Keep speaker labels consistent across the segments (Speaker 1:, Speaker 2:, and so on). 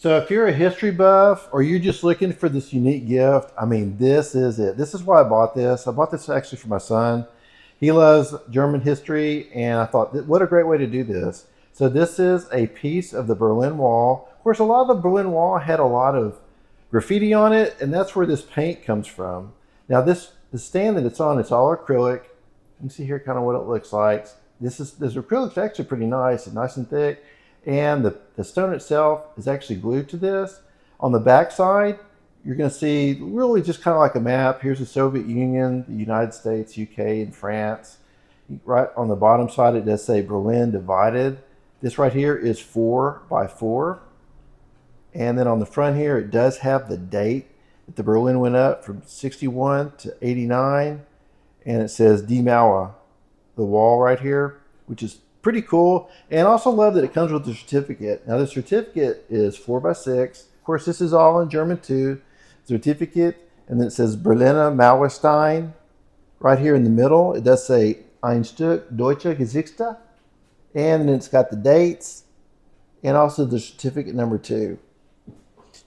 Speaker 1: So if you're a history buff or you're just looking for this unique gift, I mean, this is it. This is why I bought this. I bought this actually for my son. He loves German history, and I thought, what a great way to do this. So this is a piece of the Berlin Wall. Of course, a lot of the Berlin Wall had a lot of graffiti on it, and that's where this paint comes from. Now the stand that it's on, it's all acrylic. You can see here kind of what it looks like. This acrylic's actually pretty nice and nice and thick. And the stone itself is actually glued to this. On the back side, you're going to see really just kind of like a map. Here's the Soviet Union, the United States, UK, and France. Right on the bottom side, it does say Berlin divided. This right here is 4x4. And then on the front here, it does have the date that the Berlin went up from 61 to 89. And it says Die Mauer, the wall right here, which is pretty cool. And also love that it comes with the certificate. Now the certificate is 4x6. Of course, this is all in German too. Certificate, and then it says Berliner Mauerstein right here in the middle. It does say Ein Stück Deutsche Geschichte, and then it's got the dates and also the certificate number 2. You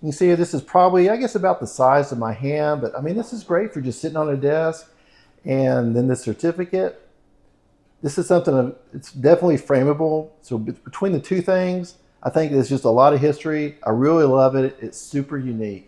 Speaker 1: can see this is probably, I guess, about the size of my hand, but I mean, this is great for just sitting on a desk. And then the certificate. This is something, it's definitely frameable. So between the two things, I think there's just a lot of history. I really love it. It's super unique.